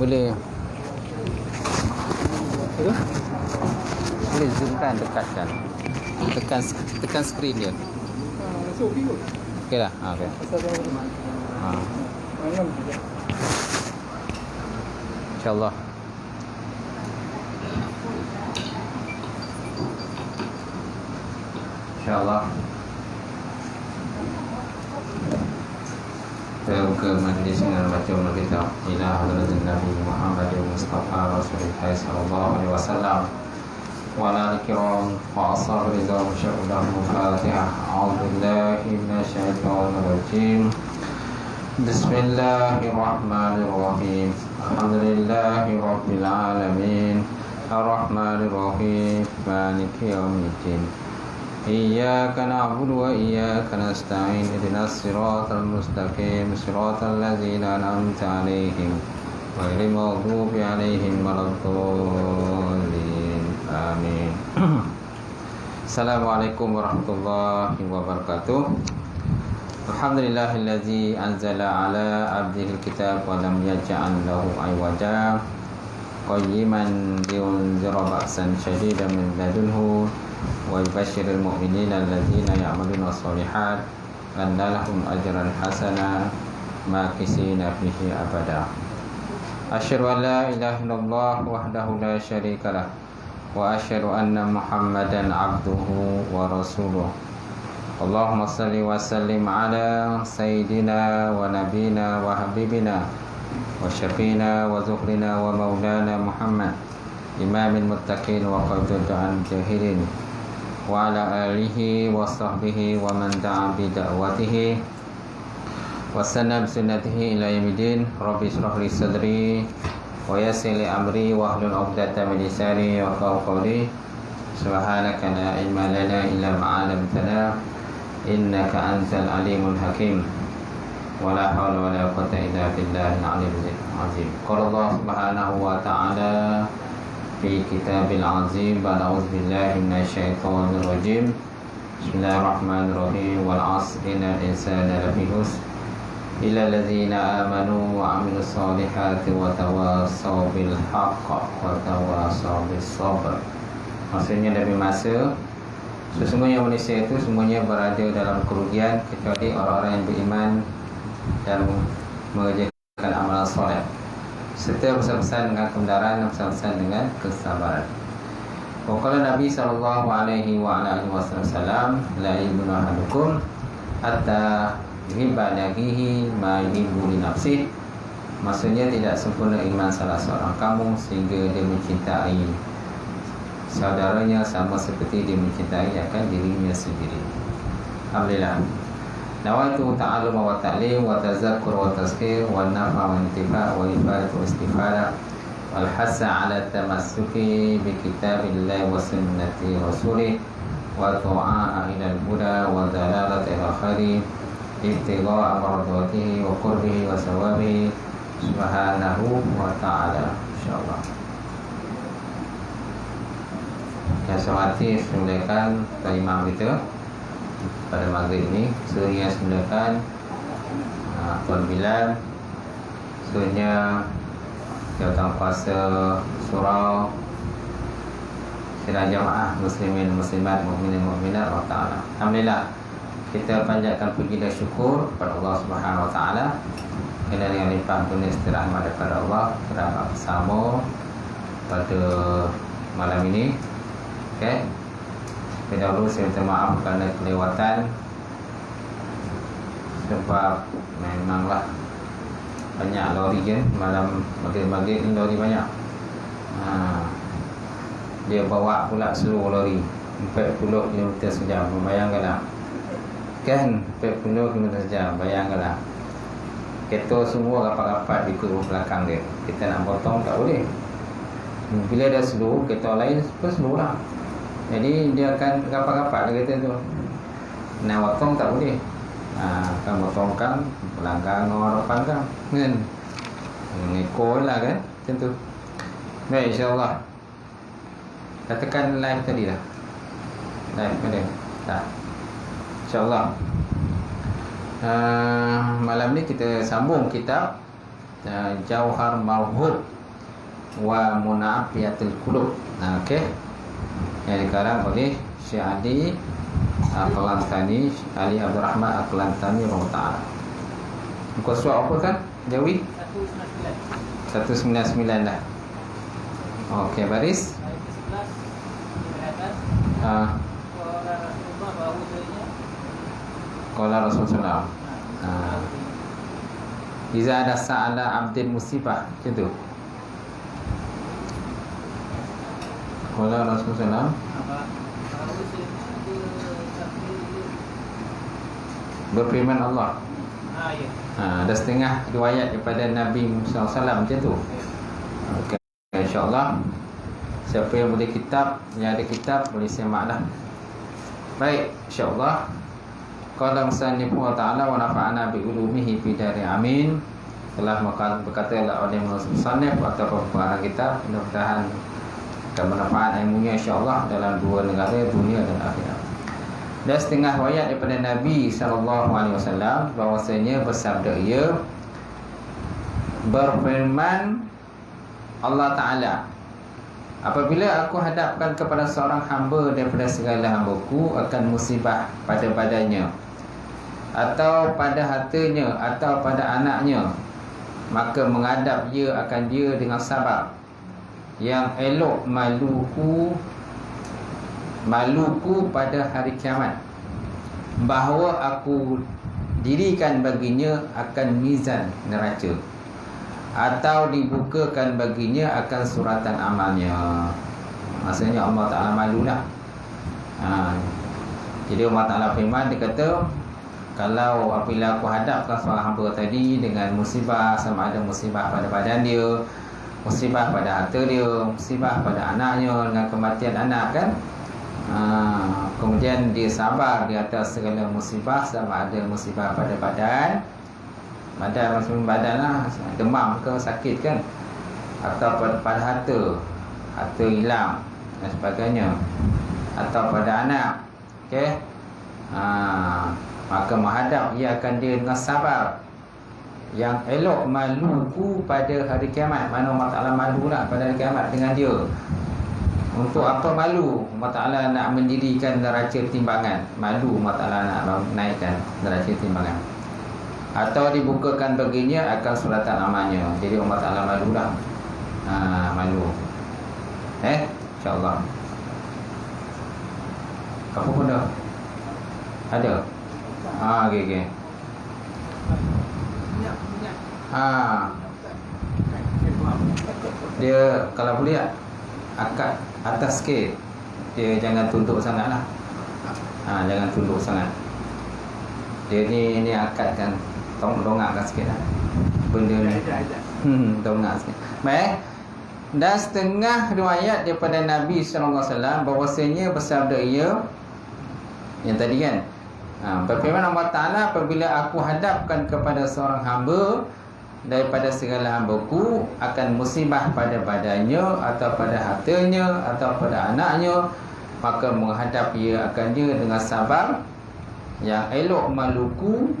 Boleh. Boleh zoomkan, dekatkan. Tekan skrin dia. Rasa okey kot. Okey lah. Okey. Pasal dia malam juga. InsyaAllah. InsyaAllah. Kita buka majlis dengan baca umat kita ila hadratin Nabi Muhammad Mustafa Rasulullah sallallahu alaihi wasallam wa ala al-kiram wa ashab ridwan syuhadahu Fatihah. A'udzu billahi minasyaitonir rajim. Bismillahirrahmanirrahim. Alhamdulillahi rabbil alamin. Ar-Rahmanir Rahim. Maliki yaumiddin. Iyyaka na'budu wa iyyaka nasta'in. Ihdinas siratal mustaqim. Siratal ladzina an'amta 'alaihim ghairil maghdubi 'alaihim waladdallin. Amin. Assalamualaikum warahmatullahi wabarakatuh. Alhamdulillahillazi anzala ala abdihil kitab wa lam yaj'al lahu 'iwaja qayyiman liyunzira ba'san shadidan min ladunhu wa yubashshiril mu'minina alladzina ya'maluna shalihat anna lahum ajran hasana makisina fihi abada. Asyhadu an la ilaha illallah wahdahu la syarika lah wa asyhadu anna Muhammadan abduhu wa rasuluh. Allahumma salli wa sallim ala sayyidina wa nabina wa habibina wa syafiina wa zuhrina wa maulana Muhammad imamil muttaqin wa qadud'an jahilin wa ala alihi wa sahbihi wa man da'a bi da'watihi wa sanna bi sunnatihi ila yaumiddin. Rabbi shrah li sadri wa yassir li amri wa hlul 'uqdatam min lisani yafqahu qawli. Subhanaka la ilma lana illa ma 'allamtana innaka antal alimul hakim. Wala haula wala quwwata illa billahil aliyyil azim. Qala Allah subhanahu wa ta'ala fi kitabil azim. A'udzu billahi minasyaitonir rajim. Bismillahirrahmanirrahim. Wal 'asri innal insana lafi khusr illa alladzina amanu wa 'amilus solihati wa tawassaw bil haqq wa tawassaw bis sabr. Maksudnya demi masa sesungguhnya manusia itu semuanya berada dalam kerugian kecuali orang-orang yang beriman dan mengerjakan amalan soleh serta bersama-sama dengan kebenaran dan bersama-sama dengan kesabaran. Waqala Nabi sallallahu alaihi wa alihi wasallam la yu'minu ahadukum hatta yuhibba lihi ma yuhibbu li nafsihi. Maksudnya tidak sempurna iman salah seorang kamu sehingga dia mencintai saudaranya sama seperti dia mencintai akan dirinya sendiri. Alhamdulillah. Nawaitu ta'allum wa ta'lim wa tazakkur wa tazkir wa nafa wa intifa' wa ifadah wa istifadah wal hasa ala tamassuki bi kitabillahi wa sunnati rasulih wa tu'a'a ila al-huda wa dalalati ila khairi ibtigha'a mardatihi wa qurbihi wa sawabihi subhanahu wa ta'ala. InsyaAllah. Yang semati semulakan imam kita pada maghrib ini. Surya semulakan Tuan Bilal. Surya jawatan kuasa surau sidang jamaah muslimin muslimat mukminin mukminat wa ta'ala. Alhamdulillah, kita panjatkan puji dan syukur kepada Allah Subhanahu wa ta'ala kerana dengan limpah kurnia istirahmat daripada Allah kita dapat bersama pada malam ini. Okay. Dahulu saya minta maaf kerana kelewatan sebab memanglah banyak lori je malam maghrib ni, lori banyak. Dia bawa pula seluruh lori 40 km sejam. Bayangkanlah kan, 40 km sejam. Bayangkanlah kereta semua rapat-rapat di kurung belakang dia. Kita nak potong tak boleh. Bila dah slow, kereta lain pun slow lah. Jadi dia akan rapat-rapat kereta tu. Nak potong tak boleh. Kan potongkan pelanggan orang depan kan mengekor lah kan, macam tu. Baik, insyaAllah. Katakan live tadi dah. Live ada tak? InsyaAllah. Malam ni kita sambung kitab Jauhar Mawhub wa Munafiyatul Qulub. Okey. Yang dikarang oleh Syekh Ali Aqlantani, Ali Abdul Rahman Aqlantani rahimahullah. Muka surat apa kan? Jawi 199 dah. Okey, baris. Qala Rasulullah. Iza ada sa'ala abdin musibah, macam tu. Qala Rasulullah. Berfirman Allah. Ada setengah riwayat daripada Nabi Musa SAW macam tu. Okay. InsyaAllah siapa yang boleh kitab, yang ada kitab boleh semak lah. Baik, insyaAllah. Qala musannif wa ta'ala wa nafa'ana bi ulumihi fi dari amin. Telah berkata oleh musannif atau pengarang kitab, mudah-mudahan akan bermanfaat ilmunya insyaAllah dalam dua negara, dunia dan akhirat. Dan setengah riwayat daripada Nabi SAW bahwasanya bersabda ia, berfirman Allah Ta'ala, apabila aku hadapkan kepada seorang hamba daripada segala hambaku akan musibah pada badannya atau pada hartanya atau pada anaknya, maka menghadap ia akan dia dengan sabar yang elok maluku pada hari kiamat, bahawa aku dirikan baginya akan mizan neraca atau dibukakan baginya akan suratan amalnya. Maksudnya Allah Ta'ala malulah. Jadi Allah Ta'ala firman, dia kata, kalau apabila aku hadapkan seorang hamba tadi dengan musibah, sama ada musibah pada badan dia, musibah pada harta dia, musibah pada anaknya dengan kematian anak kan, kemudian dia sabar di atas segala musibah, sama ada musibah pada badan maksudnya badan lah, demam ke sakit kan, atau pada harta hilang dan sebagainya, atau pada anak. Okey, maka menghadap ia akan dia dengan sabar yang elok maluku pada hari kiamat. Mana Allah Ta'ala malulah pada hari kiamat dengan dia. Untuk apa malu? Allah Ta'ala nak mendirikan neraca timbangan. Malu Allah Ta'ala nak naikkan neraca timbangan, atau dibukakan baginya akan suratan amalnya. Jadi Allah Ta'ala malulah. Malu. InsyaAllah. Apa pun dah ada. Okay. Dia kalau boleh akad atas sikit. Dia jangan tunduk sangat lah. Jangan tunduk sangat. Dia ni akadkan, dongakkan sikit lah benda ni. Dongak sikit. Baik. Dan setengah riwayat daripada Nabi SAW bahawasanya bersabda ia, yang tadi kan, berfirman Allah Ta'ala, apabila aku hadapkan kepada seorang hamba daripada segala hambaku akan musibah pada badannya atau pada hartanya atau pada anaknya, maka menghadap ia akan dia dengan sabar yang elok maluku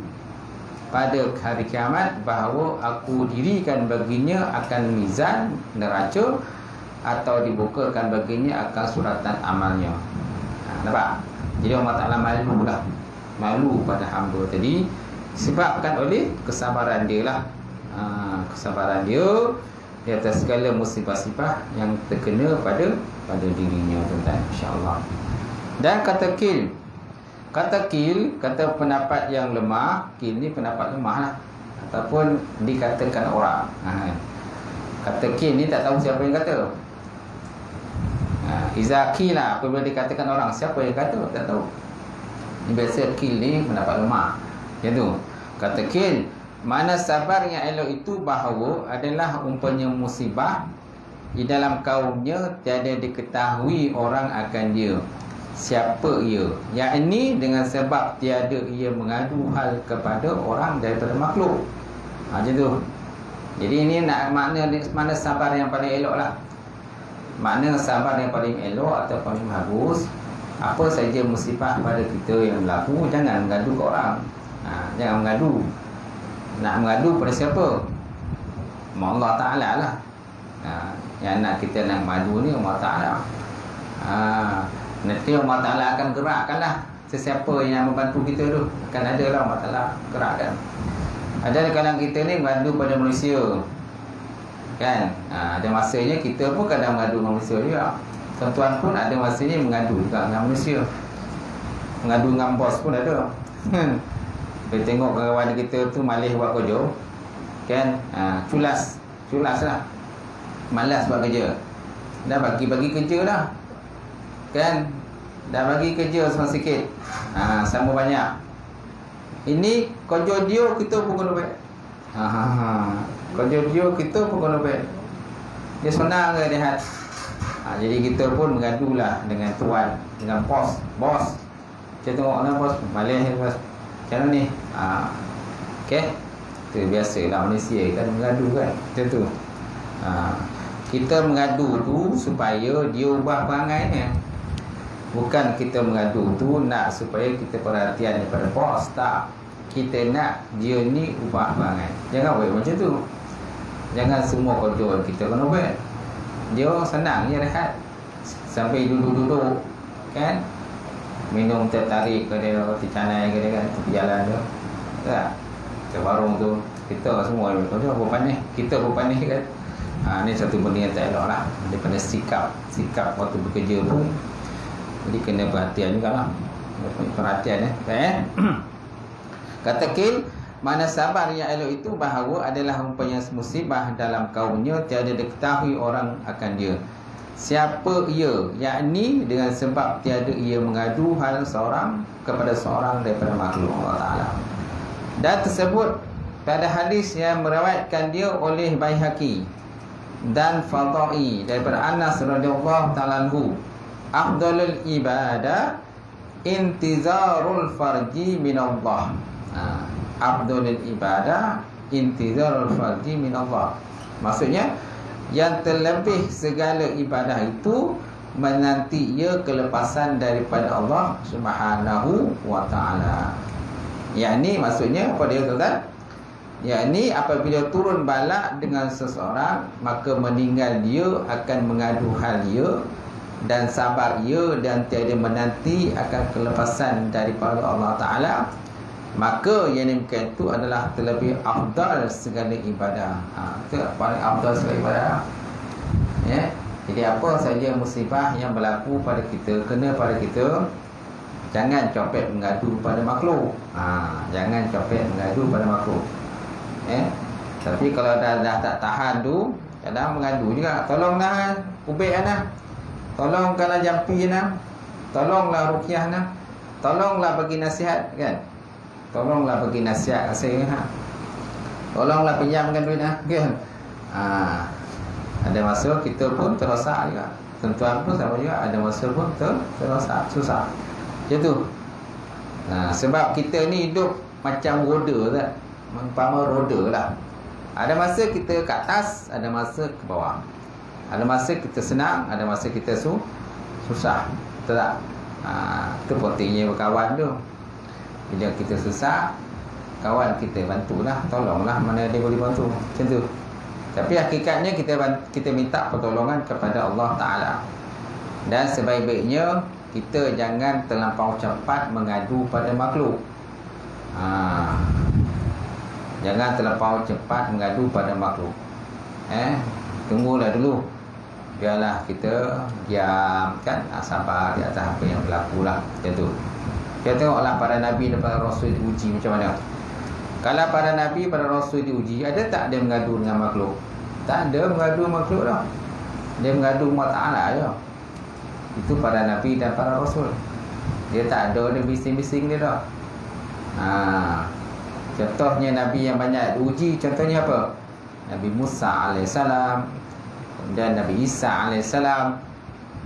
pada hari kiamat, bahawa aku dirikan baginya akan mizan neraca atau dibukakan baginya akan suratan amalnya. Nampak? Jadi Allah Ta'ala malu pada hamba tadi disebabkan oleh kesabaran dia lah. Kesabaran dia di atas segala musibah-musibah yang terkena pada dirinya, tuan-tuan, insya-Allah. Dan kata kil, kata pendapat yang lemah. Kil ni pendapat lemah lah, ataupun dikatakan orang. Kata kil ni tak tahu siapa yang kata. Iza kil lah, apabila dikatakan orang, siapa yang kata tak tahu. Ini biasa kil ni pendapat lemah. Macam tu. Kata kil, mana sabar yang elok itu bahawa adalah umpamanya musibah di dalam kaumnya tiada diketahui orang akan dia siapa ia, yakni dengan sebab tiada ia mengadu hal kepada orang daripada makhluk. Macam tu. Jadi ini nak mana sabar yang paling elok lah. Makna sabar yang paling elok atau paling bagus, apa saja musibah pada kita yang berlaku, jangan mengadu ke orang. Jangan mengadu. Nak mengadu pada siapa? Allah Ta'ala lah. Yang nak kita nak madu ni Allah Ta'ala. Nanti Allah Ta'ala akan gerakkan lah sesiapa yang membantu kita tu. Akan ada lah Allah Ta'ala gerakkan. Ada kadang kita ni mengadu pada manusia, kan? Ada masanya kita pun kadang mengadu manusia juga. Tuan-tuan pun ada masanya mengadu juga dengan manusia. Mengadu dengan bos pun ada. Kita tengok kawan kita tu malih buat kerja, kan? Culas lah, malas buat kerja. Dah bagi kerja dah, kan? Dah bagi kerja sikit, sama banyak. Ini kerja dia kita pun kena buat. Kerja dia kita pun kena buat. Dia senang ke lihat. Jadi kita pun mengadulah dengan tuan, dengan bos. Kita tengok lah bos, malih bos. Macam mana ni? Okay. Itu biasalah manusia kita mengadu kan. Macam tu. Kita mengadu tu supaya dia ubah perangai ni. Bukan kita mengadu tu nak supaya kita perhatian daripada bos. Tak. Kita nak dia ni ubah perangai. Jangan buat macam tu. Jangan semua kerja kita kena buat. Dia senang je rehat. Sampai duduk-duduk, kan? Minum teh tarik ke dia, roti canai ke dia kan, tepi jalan tu. Tak? Ke warung tu. Kita semua kerja berpanih. Kita berpanih kan. Ni satu benda yang tak elok lah. Daripada sikap waktu bekerja pun. Jadi kena perhatian juga lah. Perhatian Kata Qil, mana sabar yang elok itu bahawa adalah mempunyai musibah dalam kaumnya, tiada diketahui orang akan dia. Siapa ia? Yakni dengan sebab tiada ia mengadu hal seorang kepada seorang daripada makhluk Allah Ta'ala. Dan tersebut pada hadis yang meriwayatkan dia oleh Baihaqi dan Fadai daripada Anas radhiyallahu ta'ala anhu, afdalul ibadah intizarul farji min Allah. Afdalul ibadah intizarul farji min Allah. Maksudnya yang terlebih segala ibadah itu menanti ia kelepasan daripada Allah Subhanahu wa ta'ala. Yakni maksudnya apa dia kata? Yakni apabila turun bala dengan seseorang, maka meninggal dia akan mengadu hal ia dan sabar ia dan tiada menanti akan kelepasan daripada Allah Ta'ala, maka yang demikian itu adalah terlebih afdal segala ibadah. Itu paling afdal segala ibadah. Ya. Jadi apa saja musibah yang berlaku pada kita, kena pada kita, jangan copet mengadu pada makhluk. Jangan copet mengadu pada makhluk. Tapi kalau dah tak tahan tu, kadang mengadu juga. Tolonglah ubek ana. Tolongkanlah jampi ana. Tolonglah ruqyah ana. Tolonglah bagi nasihat kan. Tolonglah bagi nasihat saya Tolonglah pinjamkan duit kan. Ada masa kita pun terosak juga. Tuan-tuan pun sama juga, ada masa pun terosak, susah. Macam tu. Sebab kita ni hidup macam roda tak? Umpama roda lah. Ada masa kita kat atas, ada masa ke bawah. Ada masa kita senang, ada masa kita susah. Betul tak? Itu pentingnya berkawan tu. Bila kita susah, kawan kita bantulah, tolonglah mana dia boleh bantu. Macam tu. Tapi hakikatnya kita minta pertolongan kepada Allah Ta'ala. Dan sebaik-baiknya kita jangan terlampau cepat mengadu pada makhluk. Jangan terlampau cepat mengadu pada makhluk. Tunggulah dulu. Biarlah kita diam kan, sabar di atas apa yang berlaku lah. Macam tu. Kita tengoklah para Nabi dan para Rasul diuji macam mana. Kalau para Nabi, para Rasul diuji, ada tak dia mengadu dengan makhluk? Tak ada mengadu makhluk dah. Dia mengadu Allah Ta'ala je. Itu para Nabi dan para Rasul. Dia tak ada bising-bising dia dah. Contohnya Nabi yang banyak diuji, contohnya apa? Nabi Musa AS, kemudian Nabi Isa AS,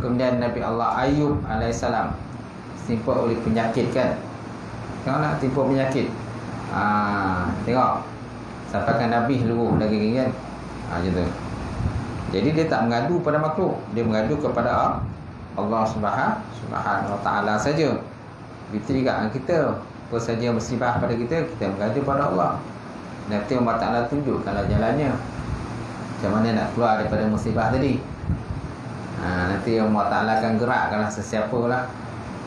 kemudian Nabi Allah Ayub AS. Timpa oleh penyakit kan. Tengok nak timpa penyakit. Tengok sampaikan Nabi seluruh daging kan. Macam tu. Jadi dia tak mengadu pada makhluk, dia mengadu kepada Allah Subhanahu wa ta'ala saja. Begitu juga kita, apa saja musibah pada kita, kita mengadu pada Allah. Nanti Allah Ta'ala tunjukkanlah jalannya. Macam mana nak keluar daripada musibah tadi. Nanti Allah Ta'ala akan gerakkanlah sesiapa lah,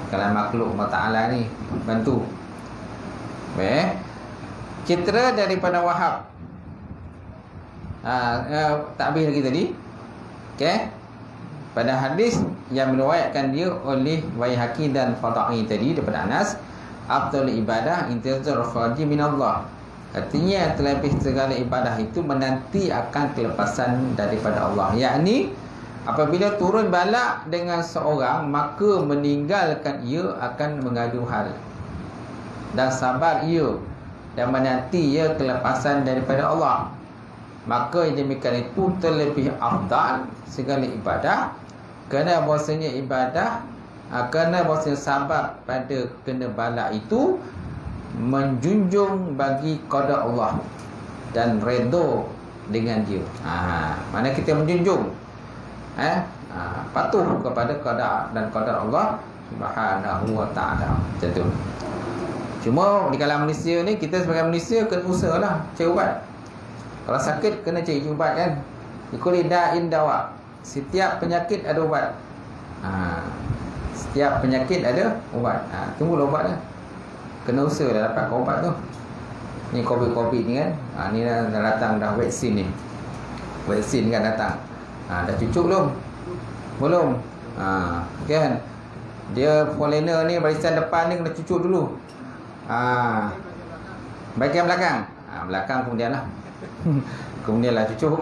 kalau makhluk Allah Ta'ala ni bantu. Baik. Citra daripada Wahab. Tak habis lagi tadi. Okey. Pada hadis yang meriwayatkan dia oleh Baihaqi dan Fada'i tadi daripada Anas, afdal ibadah intizar khaji min Allah. Artinya terlebih segala ibadah itu menanti akan kelepasan daripada Allah. Yakni apabila turun bala dengan seorang, maka meninggalkan ia akan mengadu hal dan sabar ia dan menanti ia kelepasan daripada Allah. Maka yang demikian itu terlebih afdal segala ibadah, kerana bahasanya ibadah, kerana bahasanya sabar pada kena bala itu menjunjung bagi qada Allah dan redha dengan dia. Mana kita menjunjung, patuh kepada qada dan qadar Allah Subhanahu wa ta'ala. Macam tu. Cuma di kalangan Malaysia ni, kita sebagai Malaysia kena usahalah cari ubat. Kalau sakit kena cari ubat kan. Ikuli da'in dawa. Setiap penyakit ada ubat. Setiap penyakit ada ubat. Tunggulah ubat dah. Kena usaha dah dapat ubat tu. Ni COVID ni kan. Ni dah datang dah vaksin ni. Vaksin kan datang. Dah cucuk belum? Belum. Kan. Dia foreigner ni barisan depan ni kena cucuk dulu. Bahagian belakang. Belakang kemudian lah. Kemudian lah cucuk.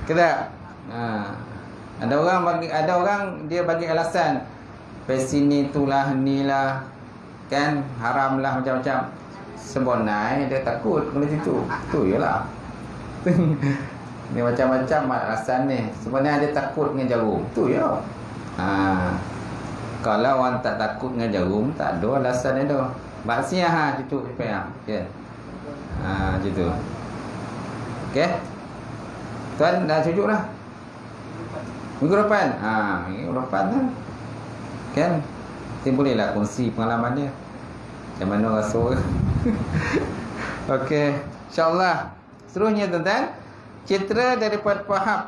Kena. Ada orang dia bagi alasan vaksin ni itulah ni lah kan, haram lah macam-macam. Sebenarnya dia takut kena cucuk. Tu jelah. Ni macam-macam alasan ni. Sebenarnya dia takut dengan jarum. Tu je. Kalau orang tak takut dengan jarum, tak ada alasan dia tu. Maksudnya cucuk supaya kan. Macam tu. Okey. Tuan dah cucuk dah. Minggu depan. Minggu depan lah. Kan? Kita bolehlah kongsi pengalaman dia. Macam mana rasa. Okey. InsyaAllah. Seterusnya tuan-tuan, citra daripada Wahab.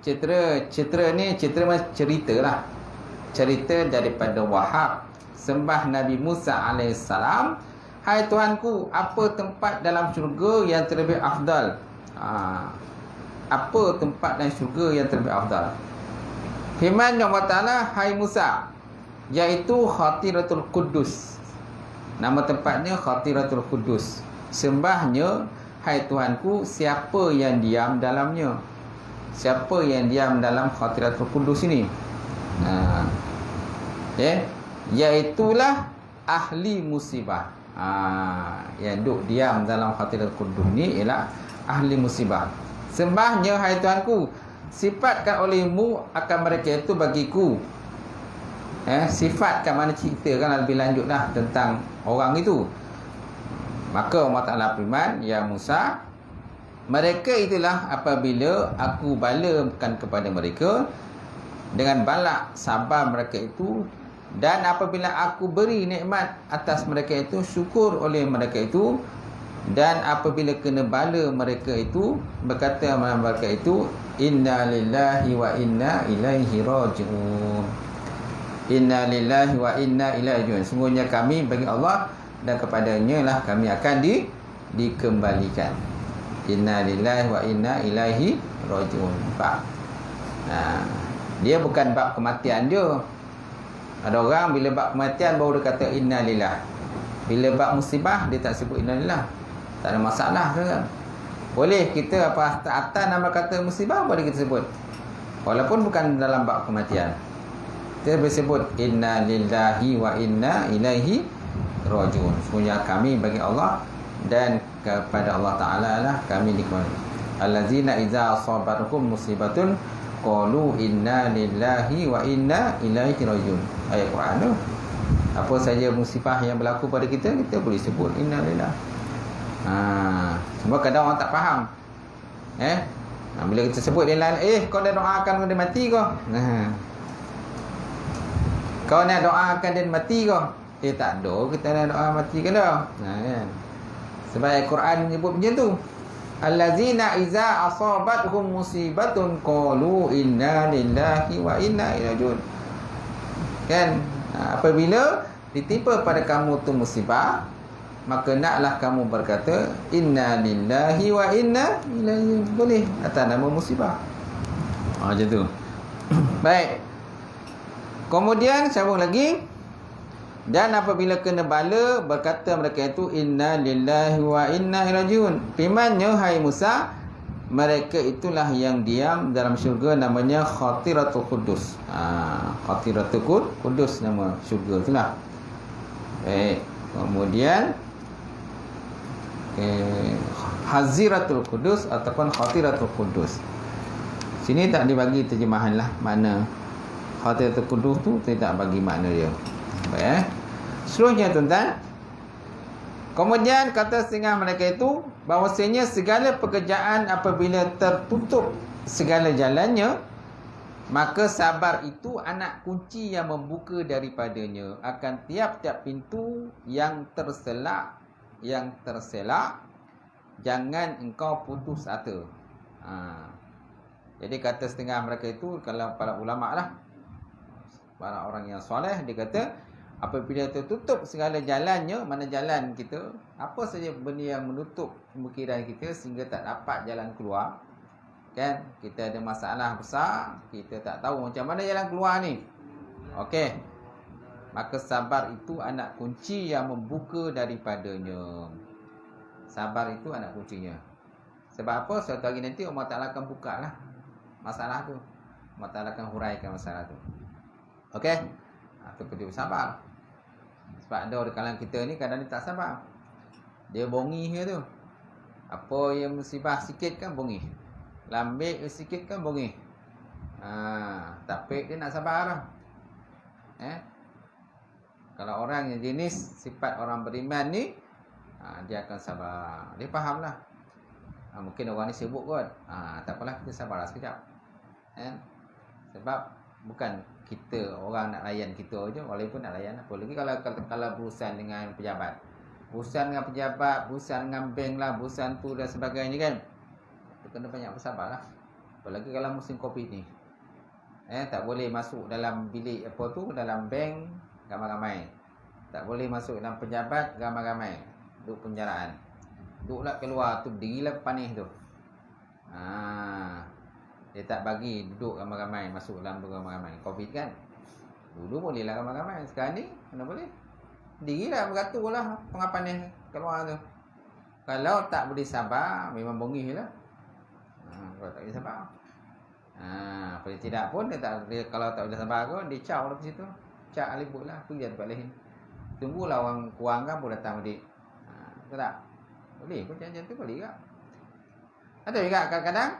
Citra ni cerita lah. Cerita daripada Wahab, sembah Nabi Musa alaihissalam. Hai Tuhanku, apa tempat dalam syurga yang terlebih afdal? Apa tempat dalam syurga yang terlebih afdal? Firman Allah Ta'ala, hai Musa, iaitu Khatiratul Quddus. Nama tempatnya Khatiratul Quddus. Sembahnya, hai Tuhanku, siapa yang diam dalamnya? Siapa yang diam dalam Khatiratul Quddus ini? Iaitulah ahli musibah. Yang duduk diam dalam Khatiratul Quddus ni ialah ahli musibah. Sembahnya, hai Tuhanku, sifatkan olehmu akan mereka itu bagiku. Sifatkan mana ceritakan lebih lanjut dah tentang orang itu. Maka Allah Ta'ala firman, ya Musa, mereka itulah apabila aku balakan kepada mereka dengan bala sabar mereka itu, dan apabila aku beri nikmat atas mereka itu, syukur oleh mereka itu, dan apabila kena bala mereka itu, berkata mereka itu, inna lillahi wa inna ilaihi raji'un. Inna lillahi wa inna ilaihi raji'un. Sungguhnya kami bagi Allah dan kepadanya lah kami akan dikembalikan. Inna lillahi wa inna ilaihi raji'un. Dia bukan bab kematian dia. Ada orang bila bab kematian baru dia kata inna lillah. Bila bab musibah dia tak sebut inna lillah. Tak ada masalah kan? Boleh kita apa atas nama kata musibah boleh kita sebut. Walaupun bukan dalam bab kematian. Kita boleh sebut inna lillahi wa inna ilaihi raji'un. Sesungguhnya kami bagi Allah dan kepada Allah Ta'ala lah kami dikembalikan. Allazina iza asabarhum musibatun qalu inna lillahi wa inna ilaihi raji'un. Ayat Quran tu. Apa saja musibah yang berlaku pada kita, kita boleh sebut inna lillahi. Sebab kadang orang tak faham. Bila kita sebut dia lain, kau dah doakan dia mati kau. Kau nak doakan dia mati kau. Tak ada kita nak doa mati ke dah. Kan? Sebab Al-Quran menyebut macam tu. allazina iza asabathum musibatun qalu inna lillahi wa inna ilaihi rajiun. Kan? Apabila ditimpa pada kamu tu musibah, maka naklah kamu berkata inna lillahi wa inna ilaihi, boleh atas nama musibah. Macam tu. Baik. Kemudian sambung lagi. Dan apabila kena bala, berkata mereka itu inna lillahi wa inna ilaihi rajiun. Firman-Nya, hai Musa, mereka itulah yang diam dalam syurga, namanya Khatiratul Qudus. Khatiratul Qudus nama syurga itulah. Baik. Kemudian Haziratul Qudus ataupun Khatiratul Qudus. Sini tak dibagi terjemahan lah makna Khatiratul Qudus tu, tidak bagi makna dia. Baik. Seterusnya tuan-tuan. Kemudian kata setengah mereka itu bahawasanya segala pekerjaan apabila tertutup segala jalannya, maka sabar itu anak kunci yang membuka daripadanya akan tiap-tiap pintu yang terselak, jangan engkau putus asa. Jadi kata setengah mereka itu, kalau para ulama lah, para orang yang soleh, dia kata apabila tertutup segala jalannya, mana jalan kita, apa saja benda yang menutup pemikiran kita sehingga tak dapat jalan keluar, kan? Kita ada masalah besar, kita tak tahu macam mana jalan keluar ni. Okey. Maka sabar itu anak kunci yang membuka daripadanya. Sabar itu anak kuncinya. Sebab apa? Suatu hari nanti Allah Ta'ala akan buka lah masalah tu. Allah Ta'ala akan huraikan masalah tu. Okey? Itu perlu sabar. Sebab ada orang kalangan kita ni kadang dia tak sabar. Dia bongi je tu. Apa yang musibah sikit kan bongi. Lambik sikit kan bongi. Tapi dia nak sabar lah. Kalau orang yang jenis sifat orang beriman ni, dia akan sabar. Dia faham lah. Mungkin orang ni sibuk kot. Tak apalah, kita sabarlah sekejap. Sebab bukan kita, orang nak layan kita je, walaupun nak layan apa lagi kalau berurusan dengan pejabat. Berurusan dengan pejabat, berurusan dengan bank lah, berurusan tu dan sebagainya kan. Kita kena banyak bersabar lah. Apalagi kalau musim Covid ni. Tak boleh masuk dalam bilik apa tu, dalam bank ramai-ramai. Tak boleh masuk dalam pejabat ramai-ramai. Duduk penjaraan. Duduklah keluar tu, berdirilah panis tu. Dia tak bagi duduk ramai-ramai, masuk dalam ramai-ramai. Covid kan. Dulu boleh lah ramai-ramai. Sekarang ni mana boleh. Dirilah beratur lah tengah panis keluar tu. Kalau tak boleh sabar, memang bongih lah. Kalau tak boleh sabar. Kalau tidak pun dia kalau tak boleh sabar pun, dia caw lah ke situ. Cak libut lah, pergi tempat lain. Tunggulah orang kurang kan pun datang balik. Betul tak? Boleh pun macam tu, boleh tak? Ada juga kadang-kadang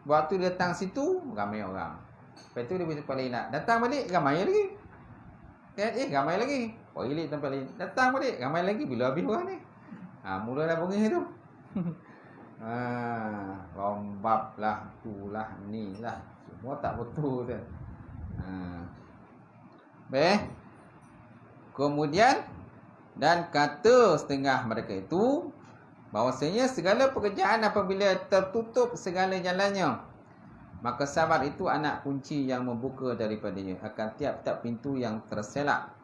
waktu datang situ ramai orang. Lepas tu dia pergi tempat lain nak datang balik, ramai lagi. Ramai lagi. Balik tempat lain, datang balik, ramai lagi. Bila habis orang ni, mulalah bongih tu. Rombap lah, tu lah, ni lah, semua tak betul tu. Baik. Kemudian dan kata setengah mereka itu bahawasanya segala pekerjaan apabila tertutup segala jalannya, maka sabar itu anak kunci yang membuka daripadanya akan tiap-tiap pintu yang terselak.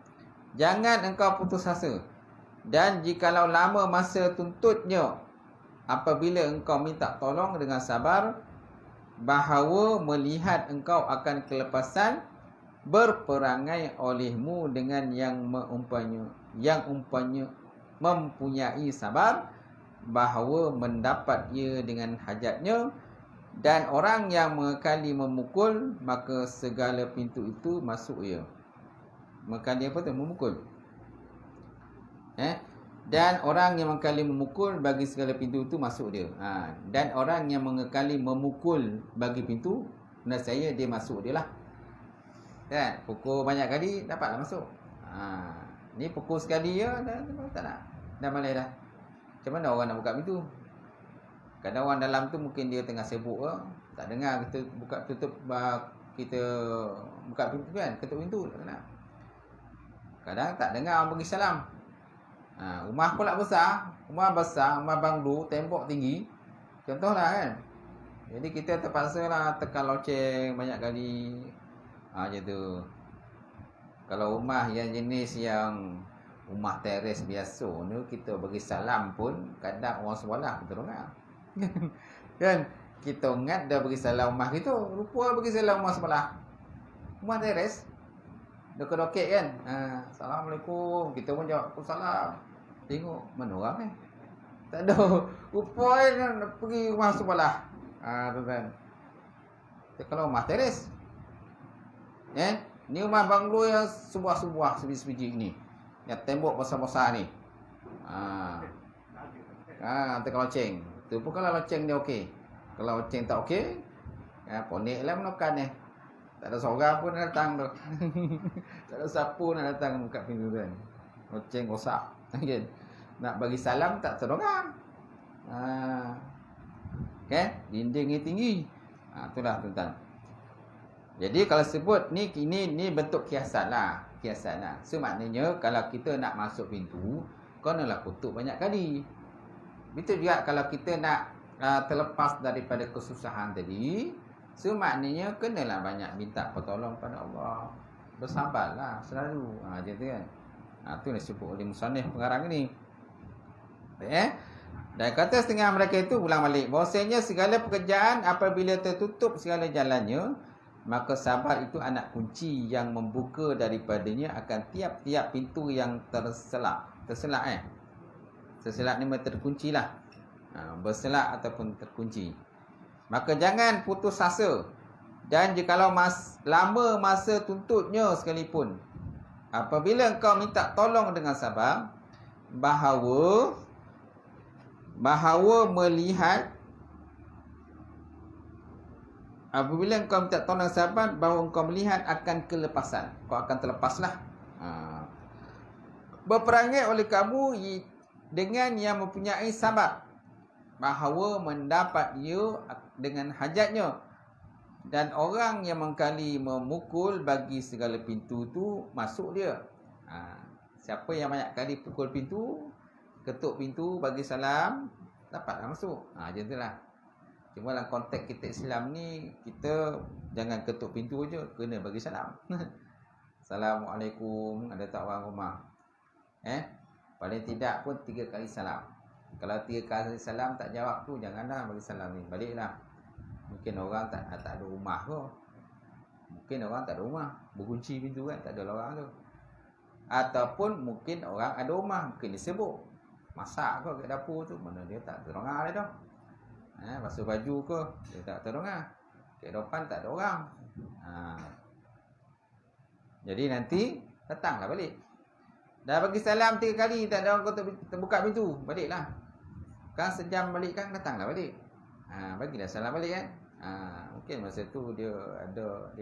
Jangan engkau putus asa. Dan jikalau lama masa tuntutnya, apabila engkau minta tolong dengan sabar, bahawa melihat engkau akan kelepasan berperangai olehmu dengan yang mempunyai sabar, bahawa mendapat ia dengan hajatnya, dan orang yang mengekali memukul, maka segala pintu itu masuk ia. Mengekali apa tu? Memukul. Dan orang yang mengekali memukul, bagi segala pintu itu masuk dia. Dan orang yang mengekali memukul bagi pintu, menurut saya dia masuk dia lah. Kan? Pukul banyak kali, dapatlah masuk. Ni pukul sekali ya, tak nak. Dah malas dah. Macam mana orang nak buka pintu? Kadang orang dalam tu mungkin dia tengah sibuk ke, tak dengar kita buka tutup, kita buka pintu kan, ketuk pintu tak nak. Kadang tak dengar orang bagi salam. Rumah pula besar, rumah banglo, tembok tinggi, Contohlah kan. Jadi kita terpaksa lah tekan loceng banyak kali. Macam tu. Kalau rumah yang jenis yang rumah teres biasa ni, kita bagi salam pun kadang orang sebelah kita dengar. Kan? Kita ingat dah bagi salam rumah kita, rupa bagi salam rumah sebelah. Rumah teres. Dokek-dokek kan. Assalamualaikum. Kita pun jawab Waalaikumsalam. Tengok mana orang ni. Tak ada. Rupa kan pergi rumah sebelah. Tuan-tuan. Kalau rumah teres. Ni rumah banglo yang sebuah-sebuah sebiji-sebiji ni. Yang tembok besar-besar ni. Tekan loceng. Tu pun kalau loceng dia okey. Kalau loceng tak okey, ponik lah menekan ni. Tak ada seorang pun nak datang tu. Tak ada siapa nak datang buka pintu tu kan. Loceng rosak. Okay. Nak bagi salam tak terdengar. Okay? Dinding ni tinggi. Itulah tuan-tuan. Jadi kalau sebut ni bentuk kiasan lah. So maknanya kalau kita nak masuk pintu, kenalah kutuk banyak kali. Betul juga kalau kita nak terlepas daripada kesusahan tadi, so maknanya kenalah banyak minta pertolongan pada Allah. Bersabarlah selalu. Macam tu kan. Itu yang disebut oleh musannif pengarang ni. Dan kata setengah mereka itu ulang balik, bahawasanya segala pekerjaan apabila tertutup segala jalannya, maka sabar itu anak kunci yang membuka daripadanya akan tiap-tiap pintu yang terselak. Terselak ni terkunci lah. Berselak ataupun terkunci. Maka jangan putus asa. Dan jikalau lama masa tuntutnya sekalipun, apabila engkau minta tolong dengan sabar, bahawa melihat, apabila engkau minta tolong sabar, bahawa engkau melihat akan kelepasan. Kau akan terlepaslah. Berperangai oleh kamu dengan yang mempunyai sabar, bahawa mendapat ia dengan hajatnya. Dan orang yang mengkali memukul bagi segala pintu tu masuk dia. Siapa yang banyak kali pukul pintu, ketuk pintu, bagi salam, dapatlah masuk. Macam itulah. Cuma dalam konteks kita Islam ni, kita jangan ketuk pintu je, kena bagi salam. Assalamualaikum, ada tak orang rumah? Paling tidak pun 3 kali salam. Kalau 3 kali salam tak jawab tu, janganlah bagi salam ni, baliklah. Mungkin orang tak ada rumah tu. Mungkin orang tak ada rumah, berkunci pintu kan, tak ada orang tu. Ataupun mungkin orang ada rumah, mungkin dia sibuk masak ke kat dapur tu, mana dia tak terdengar dia tu. Basuh baju ke, dia tak terdengar. Kat depan tak ada orang. Jadi nanti datanglah balik. Dah bagi salam 3 kali, tak ada orang terbuka pintu, baliklah. Kan sejam balik kan, datanglah balik. Bagilah salam balik kan. Mungkin masa tu dia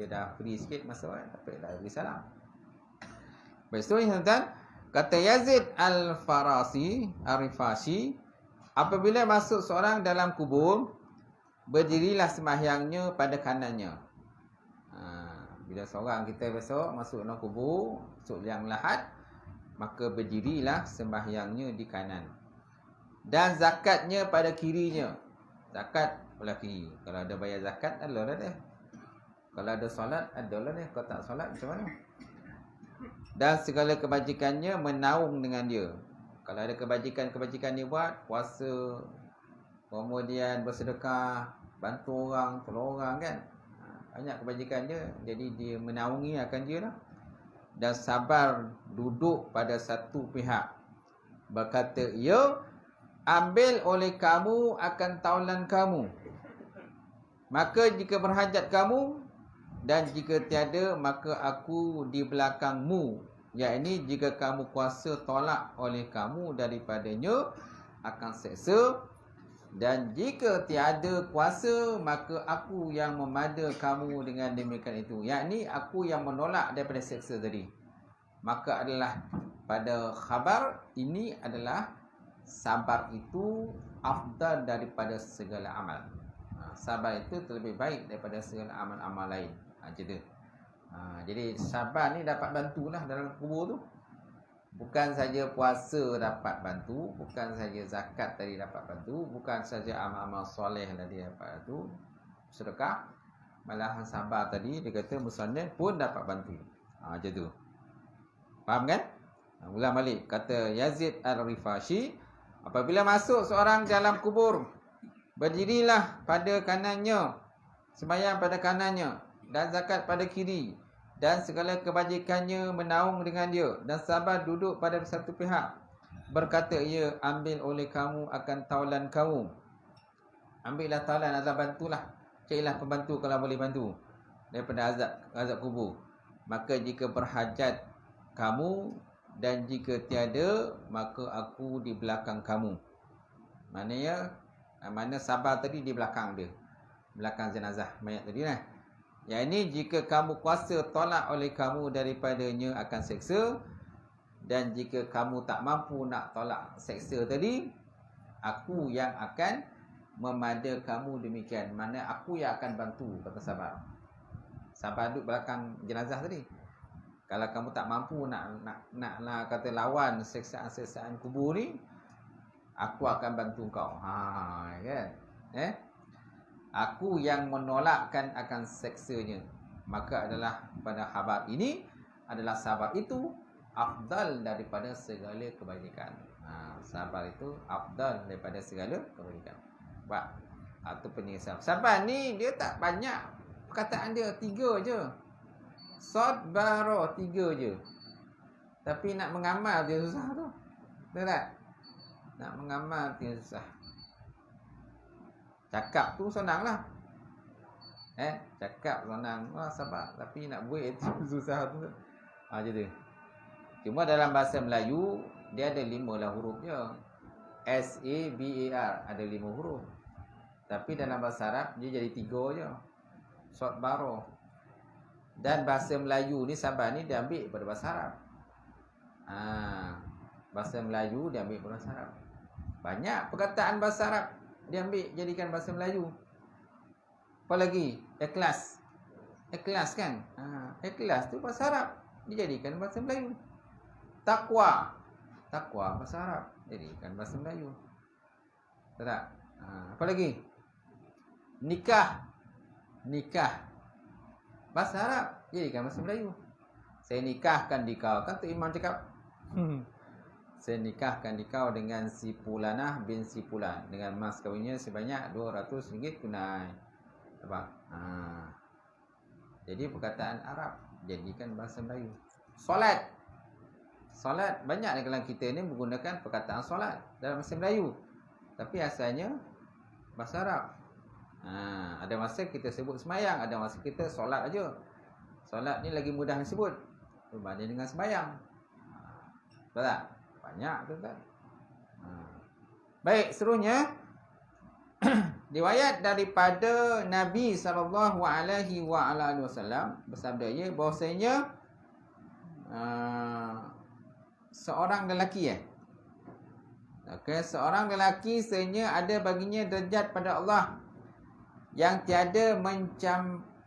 dah free sikit masa kan, tapi dah bagi salam. Baik, so tuan-tuan, kata Yazid Al-Rifashi, apabila masuk seorang dalam kubur, berdirilah sembahyangnya pada kanannya. Bila seorang kita besok masuk dalam kubur, masuk liang lahat, maka berdirilah sembahyangnya di kanan. Dan zakatnya pada kirinya. Zakat belah kiri. Kalau ada bayar zakat, adalah dia. Kalau ada solat, adalah dia. Kalau tak solat, macam mana? Dan segala kebajikannya menaung dengan dia. Kalau ada kebajikan dia buat, puasa, kemudian bersedekah, bantu orang, tolong orang kan. Banyak kebajikan dia, jadi dia menaungi akan dia lah. Dan sabar duduk pada satu pihak. Berkata, ya, ambil oleh kamu akan taulan kamu. Maka jika berhajat kamu, dan jika tiada, maka aku di belakangmu. Yakni jika kamu kuasa tolak oleh kamu daripadanya, akan seksa. Dan jika tiada kuasa, maka aku yang memada kamu dengan demikian itu. Yakni aku yang menolak daripada seksa tadi. Maka adalah pada khabar ini adalah sabar itu afdal daripada segala amal. Sabar itu terlebih baik daripada segala amal-amal lain. Macam tu. Jadi sabar ni dapat bantulah dalam kubur tu. Bukan saja puasa dapat bantu, bukan saja zakat tadi dapat bantu, bukan saja amal-amal soleh tadi dapat bantu, sedekah, malahan sabar tadi dia kata musannif pun dapat bantu. Macam tu. Faham kan? Ulang balik. Kata Yazid Al-Rifashi, apabila masuk seorang dalam kubur, berdirilah pada kanannya, sembahyang pada kanannya, dan zakat pada kiri, dan segala kebajikannya menaung dengan dia, dan sabar duduk pada satu pihak. Berkata ia, ambil oleh kamu akan taulan kamu. Ambillah taulan, azab, bantulah. Carilah pembantu kalau boleh bantu daripada azab kubur. Maka jika berhajat kamu, dan jika tiada, maka aku di belakang kamu. Mana sabar tadi di belakang dia, belakang jenazah mayat tadi lah. Yang ini jika kamu kuasa tolak oleh kamu daripadanya akan seksa, dan jika kamu tak mampu nak tolak seksa tadi, aku yang akan memada kamu demikian. Mana aku yang akan bantu, kata sabar. Sabar duduk belakang jenazah tadi. Kalau kamu tak mampu nak kata lawan seksaan-seksaan kubur ni, aku akan bantu kau. Kan? Aku yang menolakkan akan seksanya. Maka adalah pada khabar ini adalah sabar itu afdal daripada segala kebajikan. Sabar itu afdal daripada segala kebajikan. Sebab atau penyiasat. Sabar ni dia tak banyak perkataan dia, 3 je. Sod baro 3 je. Tapi nak mengamal dia susah tu. Betul tak? Nak mengamal dia susah. Cakap tu senang lah. Cakap senang. Wah, sabar. Tapi nak buat itu susah tu. Macam tu. Cuma dalam bahasa Melayu, dia ada 5 lah huruf je. S-A-B-A-R. Ada 5 huruf. Tapi dalam bahasa Arab, dia jadi 3 je. Sod baro. Dan bahasa Melayu ni, sabar ni dia ambil pada bahasa Arab. Bahasa Melayu dia ambil pada bahasa Arab. Banyak perkataan bahasa Arab dia ambil jadikan bahasa Melayu. Apa lagi? Ikhlas. Ikhlas kan? Ikhlas tu bahasa Arab, dijadikan bahasa Melayu. Takwa. Takwa bahasa Arab, jadikan bahasa Melayu. Tak? Apa lagi? Nikah. Nikah. Bahasa Arab, jadikan bahasa Melayu. Saya nikahkan dikau. Kan tu imam cakap. Saya nikahkan dikau dengan si Pulanah bin si Pulan, dengan mas kawinnya sebanyak RM200 tunai. Nampak? Jadi perkataan Arab jadikan bahasa Melayu. Solat. Solat banyak dalam kita ni menggunakan perkataan solat dalam bahasa Melayu, tapi asalnya bahasa Arab. Ada masa kita sebut semayang, ada masa kita solat aja. Solat ni lagi mudah disebut berbanding dengan semayang. Betul tak? Banyak tu kan. Baik, seterusnya riwayat daripada Nabi SAW bersabda ia bahawasanya seorang lelaki seorang lelaki sesungguhnya ada baginya derajat pada Allah yang tiada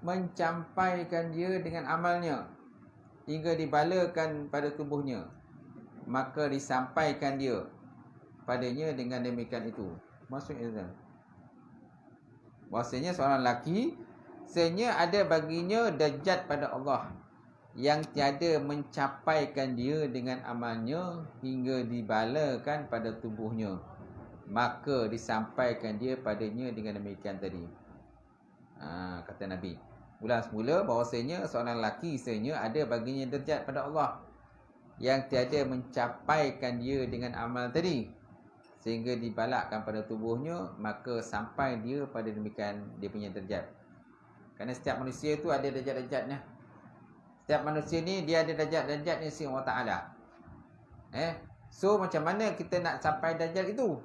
mencampaikan dia dengan amalnya hingga dibalakan pada tubuhnya, maka disampaikan dia padanya dengan demikian itu. Maksudnya bahasanya seorang lelaki sesungguhnya ada baginya derajat pada Allah yang tiada mencapaikan dia dengan amalnya hingga dibalakan pada tubuhnya, maka disampaikan dia padanya dengan demikian tadi. Kata Nabi. Ulang semula bahawasanya seorang lelaki sesungguhnya ada baginya derajat pada Allah yang tiada mencapaikan dia dengan amal tadi sehingga dibalakkan pada tubuhnya, maka sampai dia pada demikian dia punya derajat. Kerana setiap manusia itu ada derajat-derajatnya. Setiap manusia ni dia ada derajat-derajat ni Allah Ta'ala. So macam mana kita nak sampai derajat itu?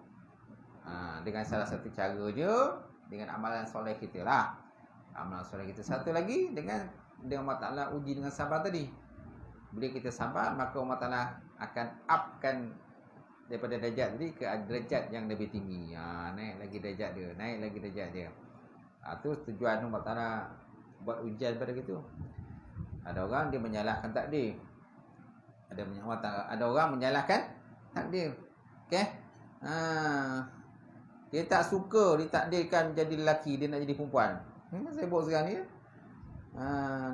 Dengan salah satu cara je, dengan amalan soleh kita lah. Amalan soleh kita. Satu lagi dengan Allah Ta'ala uji dengan sabar tadi. Bila kita sabar, maka Allah Ta'ala akan upkan daripada derajat tadi ke derajat yang lebih tinggi. Naik lagi derajat dia, naik lagi derajat dia. Itu tujuan Allah Ta'ala buat ujian pada kita. Ada orang dia menyalahkan takdir. Ada orang menyalahkan takdir. Okey. Dia tak suka ditakdirkan jadi lelaki, dia nak jadi perempuan. Sibuk sekarang ni.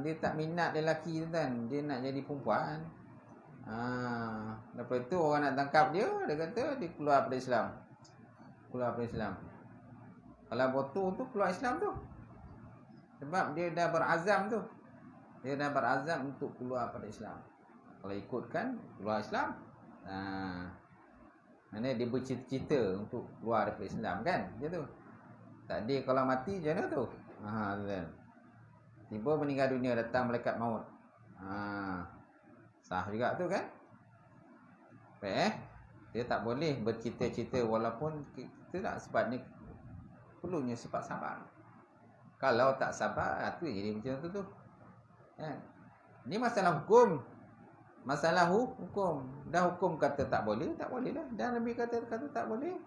Dia tak minat lelaki tu kan, dia nak jadi perempuan. Lepas tu orang nak tangkap dia kata dia keluar daripada Islam. Kalau botol tu keluar Islam tu. Sebab dia dah berazam tu. Dia dah berazam untuk keluar daripada Islam. Kalau ikutkan keluar Islam. Mana dia bercita-cita untuk keluar daripada Islam kan? Dia tu. Tak ada kalau mati macam mana tu? Kan. Tiba meninggal dunia, datang malaikat maut. Sah juga tu kan? Dia tak boleh bercita-cita walaupun kita tak, sebab ni perlunya sifat sabar. Kalau tak sabar, tu jadi macam tu. Kan? Ni masalah hukum. Hukum. Dah hukum kata tak boleh dah. Dan Nabi kata tak boleh.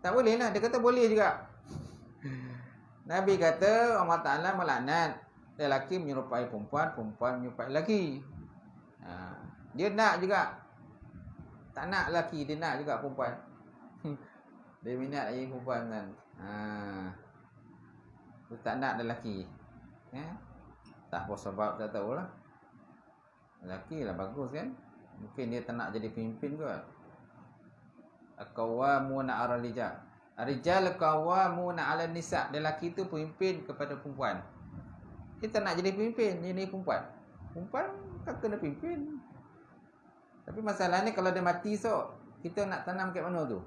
Tak boleh lah. Dia kata boleh juga. Nabi kata Allah Ta'ala melaknat lelaki menyerupai perempuan, perempuan menyerupai lelaki. Dia nak juga. Tak nak lelaki, dia nak juga perempuan. Dia minat lagi perempuan kan. Dia tak nak lelaki. Tak apa sebab, tak tahulah. Lelaki lah bagus kan. Mungkin dia tak nak jadi pemimpin kot. Aqawamuna 'alal rijal. Ar-rijal qawwamuna 'alan nisa'. Lelaki tu pemimpin kepada perempuan. Dia tak nak jadi pemimpin, dia ni perempuan. Perempuan tak kena pimpin. Tapi masalahnya kalau dia mati kita nak tanam kat mana tu?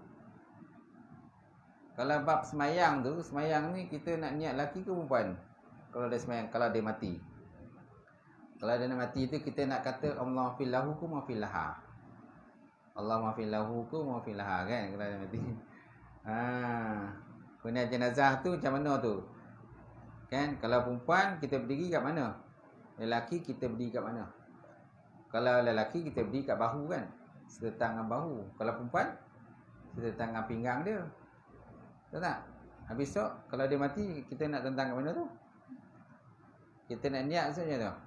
Kalau bab semayang tu, semayang ni kita nak niat lelaki ke perempuan? Kalau dia semayang, kalau dia mati. Kalau dia nak mati tu kita nak kata Allah fillahu ku mafilaha. Allah mafillahu ku mafilaha kan kalau dia mati. Kemudian jenazah tu macam mana tu? Kan kalau perempuan kita berdiri kat mana? Lelaki kita berdiri kat mana? Kalau lelaki kita berdiri kat bahu kan? Serta dengan bahu. Kalau perempuan serta dengan pinggang dia. Tahu tak? Habis kalau dia mati kita nak tentang kat mana tu? Kita nak niat sebenarnya tu.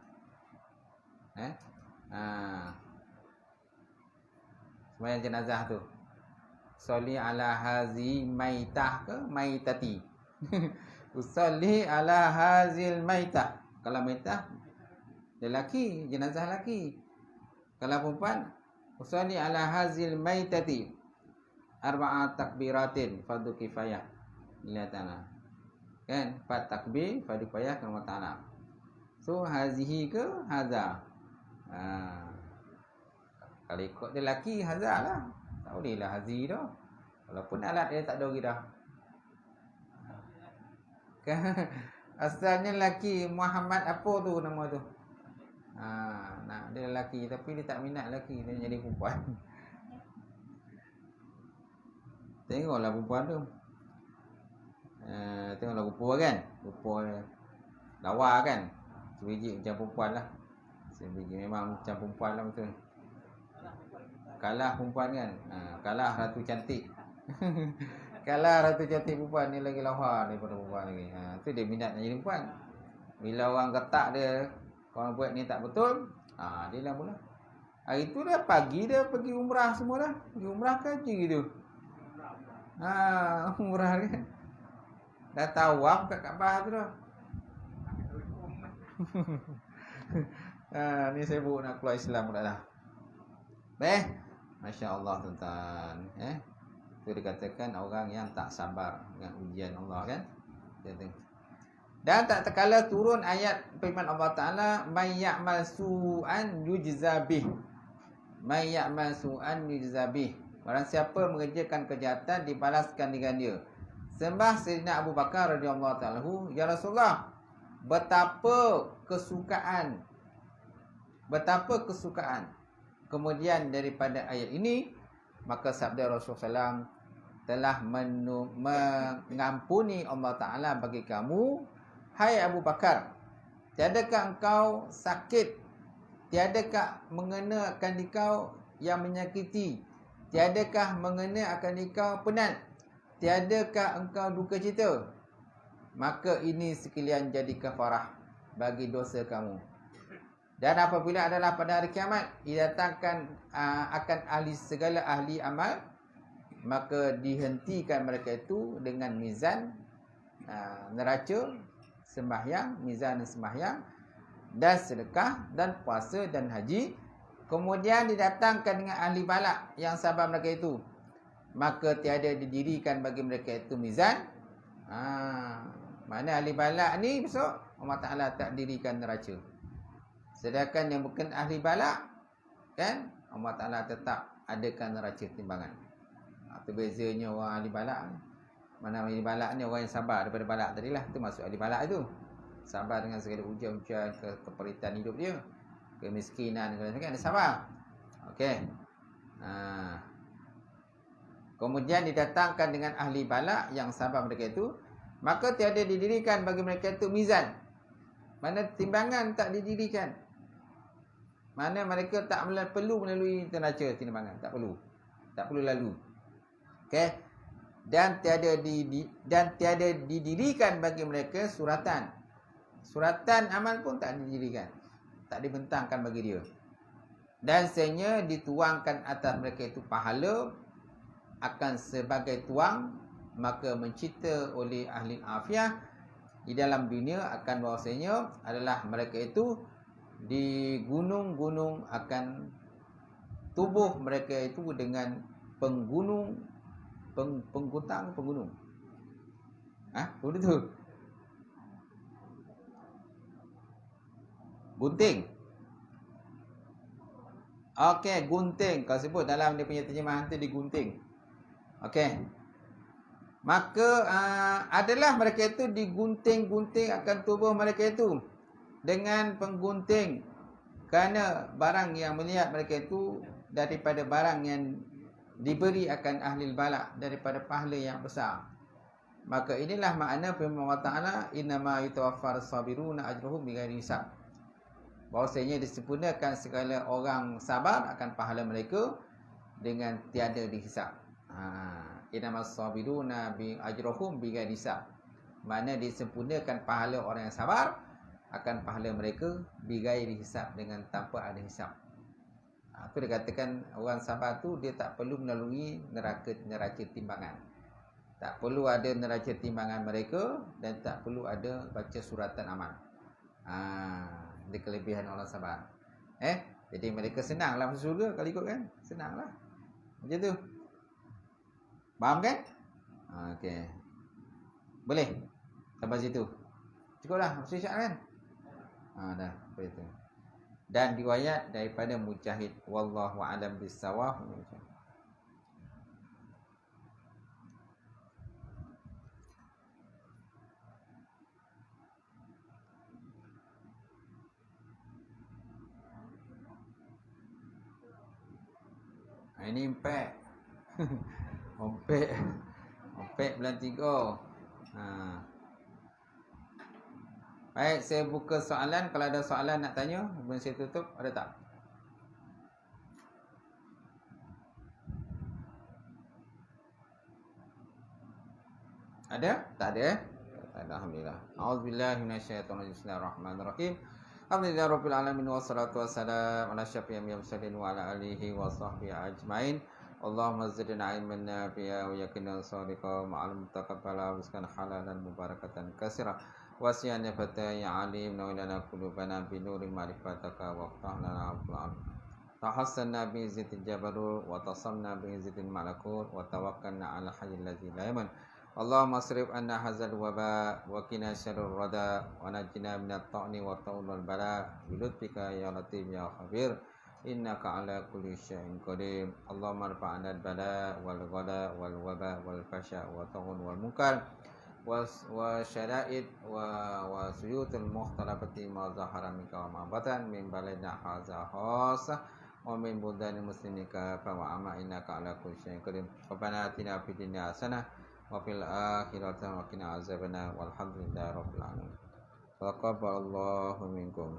Sembahyang jenazah tu. Sholli ala hazi maitah ke maitati? Usolli ala hazil maitah. Kalau maitah lelaki, jenazah lelaki. Kalau perempuan, usolli ala hazil maitati. Arba'at takbiratin fardu kifayah. Lillahi ta'ala. Kan? 4 takbir fardu kifayah kepada Allah Ta'ala. So hazihi ke haza? Kalau ikut dia lelaki hazar lah. Tak boleh lah hazi dah. Walaupun alat dia tak ada lagi dah. Asalnya lelaki Muhammad apa tu nama tu? Nak dia lelaki tapi dia tak minat lelaki, dia jadi perempuan. Tengoklah perempuan tu. Tengoklah rupa kan. Rupa lawa kan. Sebiji macam perempuan lah. Sebiji memang macam perempuan lah betul. Kalah perempuan kan. Kalah ratu cantik. Kalah ratu cantik perempuan ni lagi lawa daripada perempuan lagi. Tu dia minat nak jadi perempuan. Bila orang getak dia, orang buat ni tak betul, dia lah pula. Hari tu dah pagi dia pergi umrah semua dah. Pergi umrah ke haji gitu. Umrah kan. Dah tawaf kat Kaabah tu dah. Ni sibuk nak keluar Islam pula dah. Masya Allah tuan-tuan. Itu dikatakan orang yang tak sabar dengan ujian Allah kan. Dan tak terkala turun ayat firman Allah Ta'ala, may ya'mal su'an yujza bih. May ya'mal su'an yujza bih. Barang siapa mengerjakan kejahatan dibalaskan dengan dia. Sembah Sayyidina Abu Bakar radhiyallahu ta'ala, ya Rasulullah, betapa kesukaan. Kemudian daripada ayat ini, maka sabda Rasulullah SAW telah mengampuni Allah Ta'ala bagi kamu, hai Abu Bakar, tiadakah engkau sakit, tiadakah mengena akan engkau yang menyakiti, tiadakah mengena akan engkau penat, tiadakah engkau duka cita, maka ini sekalian jadi kafarah bagi dosa kamu. Dan apabila adalah pada hari kiamat, didatangkan akan segala ahli amal, maka dihentikan mereka itu dengan mizan neraca, sembahyang, mizan sembahyang dan sedekah dan puasa dan haji. Kemudian didatangkan dengan ahli balak yang sabar mereka itu, maka tiada didirikan bagi mereka itu mizan. Mana ahli balak ni besok Allah Ta'ala tak dirikan neraca. Sedangkan yang bukan ahli balak, kan, Allah Ta'ala tetap adakan neraca timbangan. Itu bezanya orang ahli balak ni. Mana ahli balak ni orang yang sabar daripada balak tadi lah. Itu masuk ahli balak itu. Sabar dengan segala ujian-ujian, keperitan hidup dia, kemiskinan, kan, dia sabar. Okey. Kemudian didatangkan dengan ahli balak yang sabar mereka itu, maka tiada didirikan bagi mereka itu mizan. Mana timbangan tak didirikan. Mana mereka tak perlu melalui neraca timbangan, tak perlu lalu. Okey. Dan tiada didirikan bagi mereka suratan. Suratan amal pun tak didirikan, tak dibentangkan bagi dia. Dan sebenarnya dituangkan atas mereka itu pahala akan sebagai tuang, maka mencipta oleh ahli afiah di dalam dunia akan bahawasanya adalah mereka itu di gunung-gunung akan tubuh mereka itu dengan penggunung. Betul tu. Gunting. Okey, gunting. Kau sebut dalam dia punya terjemahan tu digunting. Okey. Maka adalah mereka itu digunting-gunting akan tubuh mereka itu dengan penggunting, kerana barang yang melihat mereka itu daripada barang yang diberi akan ahli balak daripada pahala yang besar. Maka inilah makna firman Allah Ta'ala, innama yutawaffar sabiruna ajruhum bighairi hisab. Bahawasanya disempurnakan segala orang sabar akan pahala mereka dengan tiada dihisab. Innama sabiruna ajruhum bighairi hisab. Makna disempurnakan pahala orang yang sabar akan pahala mereka bighairi hisab, dengan tanpa ada hisab. Itu dikatakan orang sabar tu dia tak perlu melalui neraca timbangan. Tak perlu ada neraca timbangan mereka dan tak perlu ada baca suratan amal. Ini kelebihan orang sabar. Jadi mereka senanglah masuk surga kalau ikut, kan? Senanglah. Macam tu. Faham kan? Okey. Boleh? Sampai situ. Cukuplah. Mesti syak kan? Dah. Betul. Dan riwayat daripada Mujahid, wallahu a'lam bissawab. Ini empek. Empek bulan 3. Baik, saya buka soalan. Kalau ada soalan nak tanya, sebelum saya tutup, ada tak? Ada? Tak ada? Alhamdulillah. A'udzubillahi minasyaitonir rajim. Bismillahirrahmanirrahim. Alhamdulillah rabbil alamin wassalatu wassalamu ala asyrafil mursalin wa ala alihi wa sahbihi ajmain. Allahumma zidna ilman nafi'a wa yaqinan shadiqan ma'al mutaqabbala rizqan halalan mubarakatan katsira. Wasiyan ya fatah ya alim nawilana qulubana bi nuri ma'rifataka wa ftahna al-aflam. Tahassanna bi izzatil jabarut wa tasamna bi izzatil malakut wa tawakkalna ala hayyil ladzi la yamun. Allahumma asrif anna hadzal waba wa qina syarrul rada wa najina minat ta'ni wa ta'un wal bala bi lutfika ya latif ya khabir innaka ala kulli syai'in qadir. Allahumma rfa'na al-bala wal ghada wal waba wal fasha wa ta'un wal munkar wa syara'id wa suyutul mukhtalafati ma zahara minka wa ma batan min baladina hadza khassa wa min budani muslimika fa wa amma innaka ala kulli syai'in qadir. Rabbana atina fid dunya hasanah wa fil akhirati wa qina azabannar walhamdulillahi rabbil alamin. Taqabbalallahu minkum.